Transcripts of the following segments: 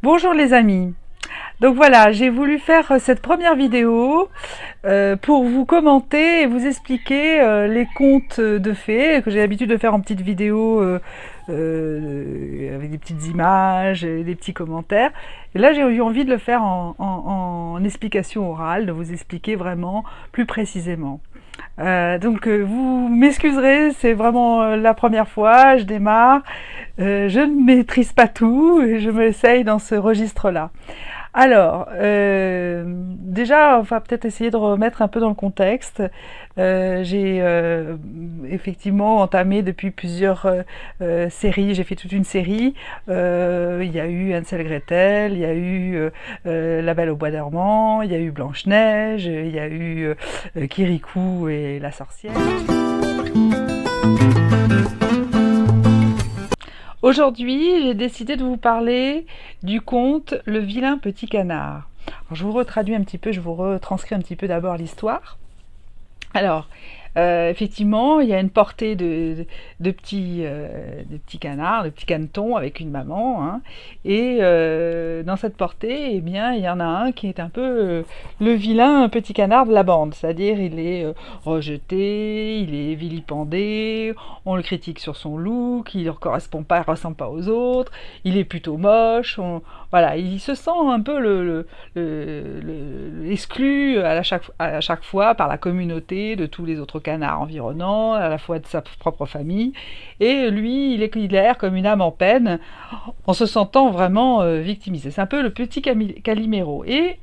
Bonjour les amis, donc voilà, j'ai voulu faire cette première vidéo pour vous commenter et vous expliquer les contes de fées que j'ai l'habitude de faire en petites vidéos avec des petites images, et des petits commentaires. Et là j'ai eu envie de le faire en explication orale, de vous expliquer vraiment plus précisément. Donc vous m'excuserez, c'est vraiment la première fois, je démarre, je ne maîtrise pas tout et je m'essaye dans ce registre-là. Alors, déjà, on va peut-être essayer de remettre un peu dans le contexte. J'ai effectivement entamé depuis plusieurs séries, j'ai fait toute une série. Il y a eu Hansel et Gretel, il y a eu La Belle au bois dormant, il y a eu Blanche-Neige, il y a eu Kirikou et la sorcière. Aujourd'hui, j'ai décidé de vous parler du conte Le vilain petit canard. Alors, je vous retraduis un petit peu, je vous retranscris un petit peu d'abord l'histoire. Alors, effectivement, il y a une portée de petits canards, de petits canetons avec une maman, hein, et dans cette portée, eh bien, il y en a un qui est un peu le vilain petit canard de la bande, c'est-à-dire il est rejeté, il est vilipendé, on le critique sur son look, il ne correspond pas, il ressemble pas aux autres, il est plutôt moche, voilà, il se sent un peu exclu à chaque fois par la communauté, de tous les autres canards environnants, à la fois de sa propre famille, et lui, il est l'air comme une âme en peine, en se sentant vraiment victimisé. C'est un peu le petit Calimero. Et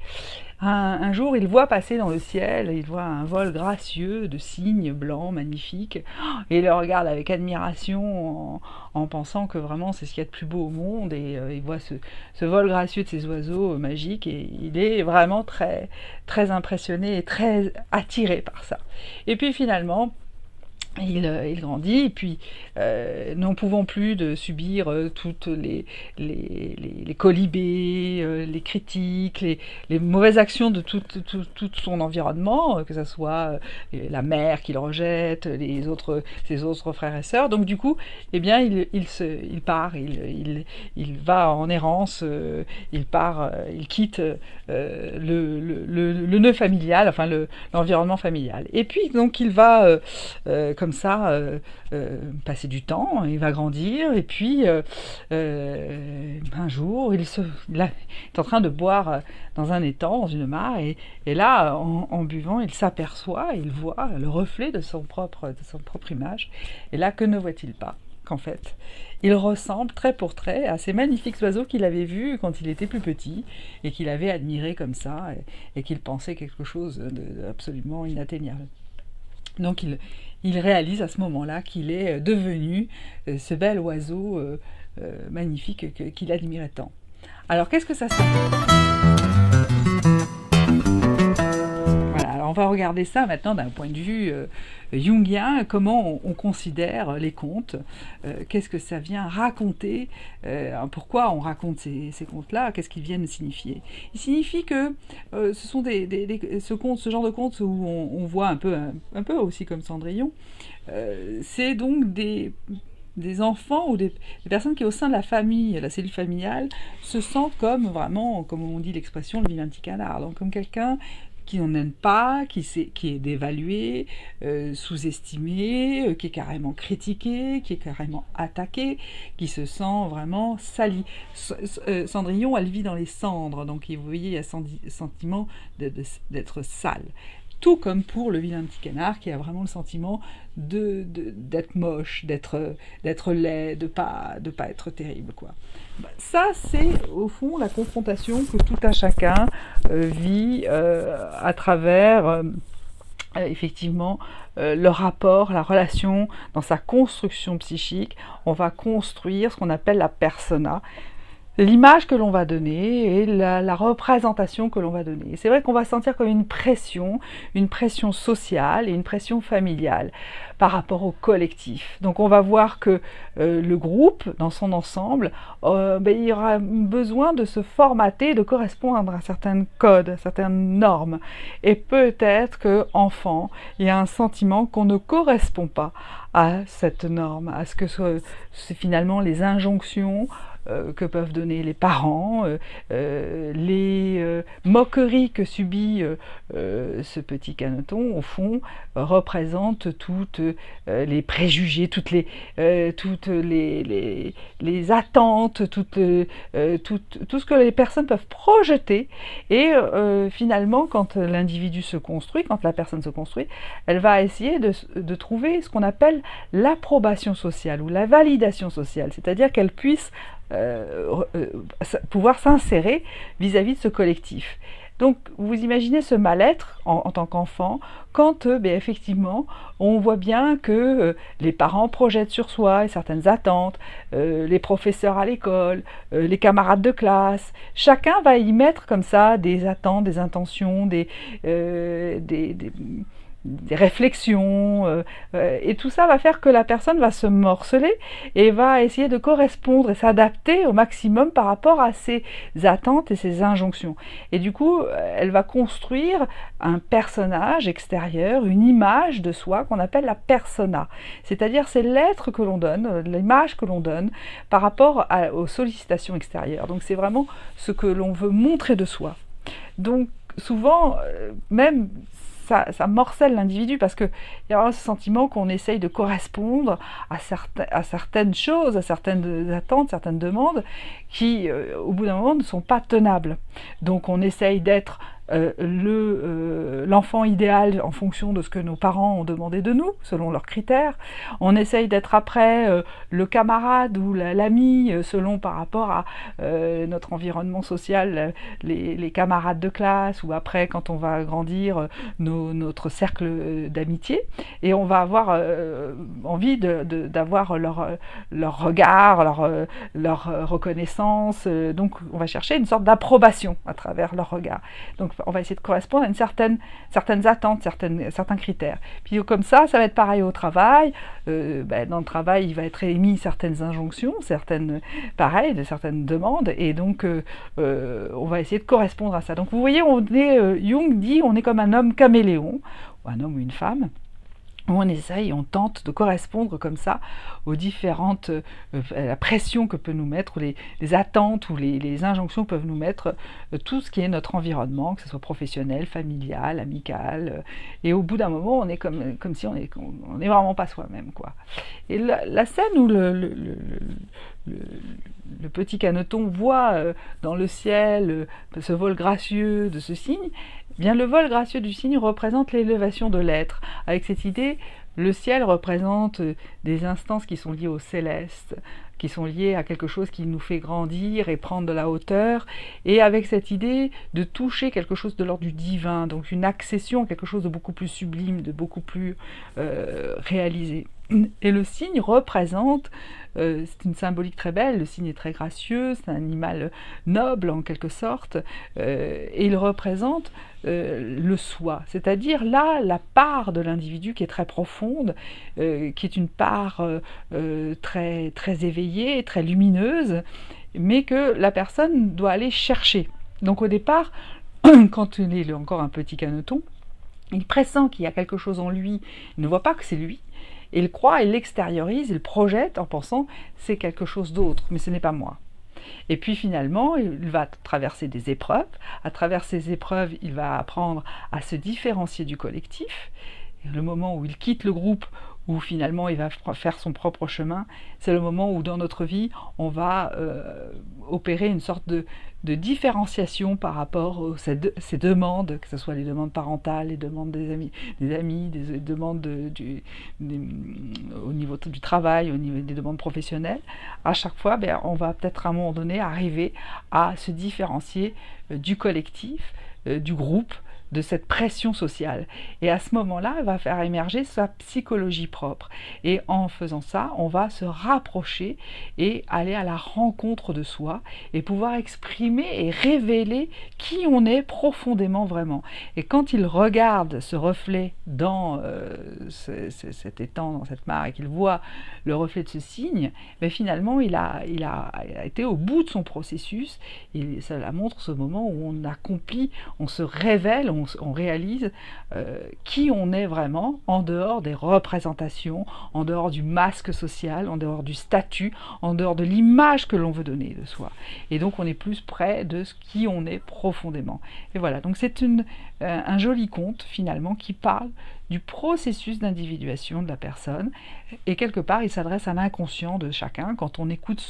un jour, il voit passer dans le ciel, il voit un vol gracieux de cygnes blancs, magnifiques, et il le regarde avec admiration en pensant que vraiment c'est ce qu'il y a de plus beau au monde, et il voit ce vol gracieux de ces oiseaux magiques, et il est vraiment très, très impressionné et très attiré par ça. Et puis finalement, il grandit, et puis n'en pouvant plus de subir toutes les colibés, les critiques, les mauvaises actions de tout son environnement, que ce soit la mère qu'il rejette, ses autres frères et sœurs. Donc du coup, eh bien, il part, il va en errance, il quitte le nœud familial, enfin l'environnement familial. Et puis donc il va comme ça passer du temps, il va grandir, et puis un jour il est en train de boire dans un étang, dans une mare, et là en buvant il s'aperçoit, il voit le reflet de son propre image, et là que ne voit-il pas qu'en fait il ressemble trait pour trait à ces magnifiques oiseaux qu'il avait vus quand il était plus petit et qu'il avait admiré comme ça, et qu'il pensait quelque chose d'absolument inatteignable. Donc il réalise à ce moment-là qu'il est devenu ce bel oiseau magnifique qu'il admirait tant. Alors qu'est-ce que ça signifie ? Voilà, alors on va regarder ça maintenant d'un point de vue jungien, comment on considère les contes, qu'est-ce que ça vient raconter, pourquoi on raconte ces contes-là, qu'est-ce qu'ils viennent signifier. Il signifie que ce sont ce genre de contes où on voit un peu aussi comme Cendrillon, c'est donc des enfants ou des personnes qui au sein de la famille, la cellule familiale, se sentent comme vraiment, comme on dit l'expression, le vilain petit canard, donc comme quelqu'un qui n'en aime pas, qui est dévalué, sous-estimé, qui est carrément critiqué, qui est carrément attaqué, qui se sent vraiment sali. Cendrillon, elle vit dans les cendres, donc vous voyez, il y a ce sentiment d'être sale. Tout comme pour le vilain petit canard, qui a vraiment le sentiment d'être moche, d'être laid, de pas être terrible, quoi. Ça, c'est au fond la confrontation que tout un chacun vit à travers effectivement le rapport, la relation, dans sa construction psychique. On va construire ce qu'on appelle la persona. l'image que l'on va donner et la représentation que l'on va donner. C'est vrai qu'on va sentir comme une pression sociale et une pression familiale par rapport au collectif. Donc on va voir que le groupe, dans son ensemble, il aura besoin de se formater, de correspondre à certains codes, à certaines normes. Et peut-être qu'enfant, il y a un sentiment qu'on ne correspond pas à cette norme, à ce que c'est finalement les injonctions que peuvent donner les parents, les moqueries que subit ce petit Caneton, au fond, représentent toutes les préjugés, toutes les attentes, tout ce que les personnes peuvent projeter. Et finalement, quand l'individu se construit, quand la personne se construit, elle va essayer de trouver ce qu'on appelle l'approbation sociale ou la validation sociale, c'est-à-dire qu'elle puisse pouvoir s'insérer vis-à-vis de ce collectif. Donc vous imaginez ce mal-être en tant qu'enfant quand effectivement on voit bien que les parents projettent sur soi certaines attentes, les professeurs à l'école, les camarades de classe, chacun va y mettre comme ça des attentes, des intentions, des réflexions, et tout ça va faire que la personne va se morceler et va essayer de correspondre et s'adapter au maximum par rapport à ses attentes et ses injonctions. Et du coup, elle va construire un personnage extérieur, une image de soi qu'on appelle la persona. C'est-à-dire c'est l'être que l'on donne, l'image que l'on donne par rapport aux sollicitations extérieures. Donc c'est vraiment ce que l'on veut montrer de soi. Donc souvent, même ça morcelle l'individu parce qu'il y a ce sentiment qu'on essaye de correspondre à certaines choses, à certaines attentes, certaines demandes qui, au bout d'un moment, ne sont pas tenables. Donc on essaye d'être l'enfant idéal en fonction de ce que nos parents ont demandé de nous, selon leurs critères. On essaye d'être après le camarade ou l'ami, selon par rapport à notre environnement social, les camarades de classe, ou après, quand on va grandir, notre cercle d'amitié. Et on va avoir envie d'avoir leur regard, leur reconnaissance. Donc on va chercher une sorte d'approbation à travers leur regard. Donc on va essayer de correspondre à certaines attentes, certains critères. Puis comme ça va être pareil au travail. Dans le travail, il va être émis certaines injonctions, certaines demandes, et donc on va essayer de correspondre à ça. Donc vous voyez, Jung dit, on est comme un homme caméléon, ou un homme ou une femme, où on essaye, on tente de correspondre comme ça aux différentes, la pression que peut nous mettre, ou les attentes ou les injonctions peuvent nous mettre, tout ce qui est notre environnement, que ce soit professionnel, familial, amical, et au bout d'un moment, on est comme si on est vraiment pas soi-même, quoi. Et la scène où le petit Caneton voit dans le ciel ce vol gracieux de ce cygne, bien le vol gracieux du cygne représente l'élévation de l'être, avec cette idée, le ciel représente des instances qui sont liées au céleste, qui sont liées à quelque chose qui nous fait grandir et prendre de la hauteur, et avec cette idée de toucher quelque chose de l'ordre du divin, donc une accession à quelque chose de beaucoup plus sublime, de beaucoup plus réalisé. Et le cygne représente, c'est une symbolique très belle, le cygne est très gracieux, c'est un animal noble en quelque sorte, et il représente le soi, c'est-à-dire là la part de l'individu qui est très profonde, qui est une part très, très éveillée, très lumineuse, mais que la personne doit aller chercher. Donc au départ, quand il est encore un petit Caneton, il pressent qu'il y a quelque chose en lui, il ne voit pas que c'est lui, et il croit, il l'extériorise, il projette en pensant c'est quelque chose d'autre, mais ce n'est pas moi. Et puis finalement, il va traverser des épreuves. À travers ces épreuves, il va apprendre à se différencier du collectif. Et le moment où il quitte le groupe, où finalement il va faire son propre chemin, c'est le moment où dans notre vie, on va opérer une sorte de différenciation par rapport à ces demandes, que ce soit les demandes parentales, les demandes des amis, des demandes au niveau du travail, au niveau des demandes professionnelles. À chaque fois, on va peut-être à un moment donné arriver à se différencier du collectif, du groupe, de cette pression sociale. Et à ce moment-là, elle va faire émerger sa psychologie propre. Et en faisant ça, on va se rapprocher et aller à la rencontre de soi et pouvoir exprimer et révéler qui on est profondément vraiment. Et quand il regarde ce reflet dans cet étang, dans cette mare, et qu'il voit le reflet de ce signe, mais finalement il a été au bout de son processus, et ça montre ce moment où on accomplit, on se révèle, on réalise qui on est vraiment, en dehors des représentations, en dehors du masque social, en dehors du statut, en dehors de l'image que l'on veut donner de soi. Et donc on est plus près de ce qui on est profondément. Et voilà, donc c'est un joli conte finalement qui parle du processus d'individuation de la personne, et quelque part il s'adresse à l'inconscient de chacun. Quand on écoute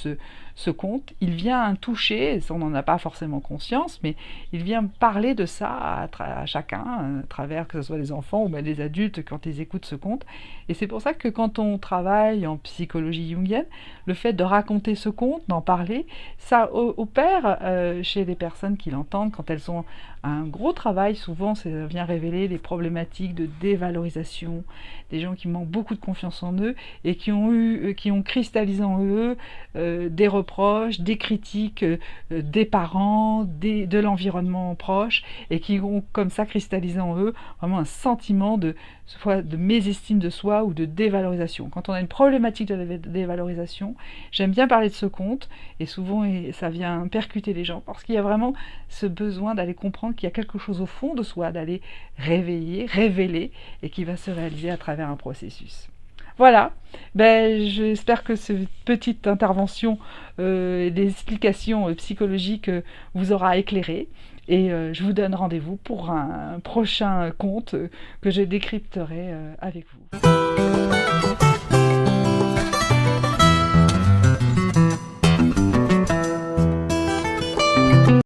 ce conte, il vient toucher, on n'en a pas forcément conscience, mais il vient parler de ça à chacun, à travers que ce soit des enfants ou même des adultes quand ils écoutent ce conte. Et c'est pour ça que quand on travaille en psychologie jungienne, le fait de raconter ce conte, d'en parler, ça opère chez les personnes qui l'entendent quand elles ont un gros travail. Souvent ça vient révéler des problématiques de dévalorisation, des gens qui manquent beaucoup de confiance en eux et qui ont cristallisé en eux des reproches, des critiques des parents, de l'environnement proche, et qui ont comme ça cristallisé en eux vraiment un sentiment soit de mésestime de soi ou de dévalorisation. Quand on a une problématique de dévalorisation, j'aime bien parler de ce conte, et souvent ça vient percuter les gens, parce qu'il y a vraiment ce besoin d'aller comprendre qu'il y a quelque chose au fond de soi, d'aller réveiller, révéler, et qui va se réaliser à travers un processus. Voilà, j'espère que cette petite intervention des explications psychologiques vous aura éclairé, et je vous donne rendez-vous pour un prochain conte que je décrypterai avec vous.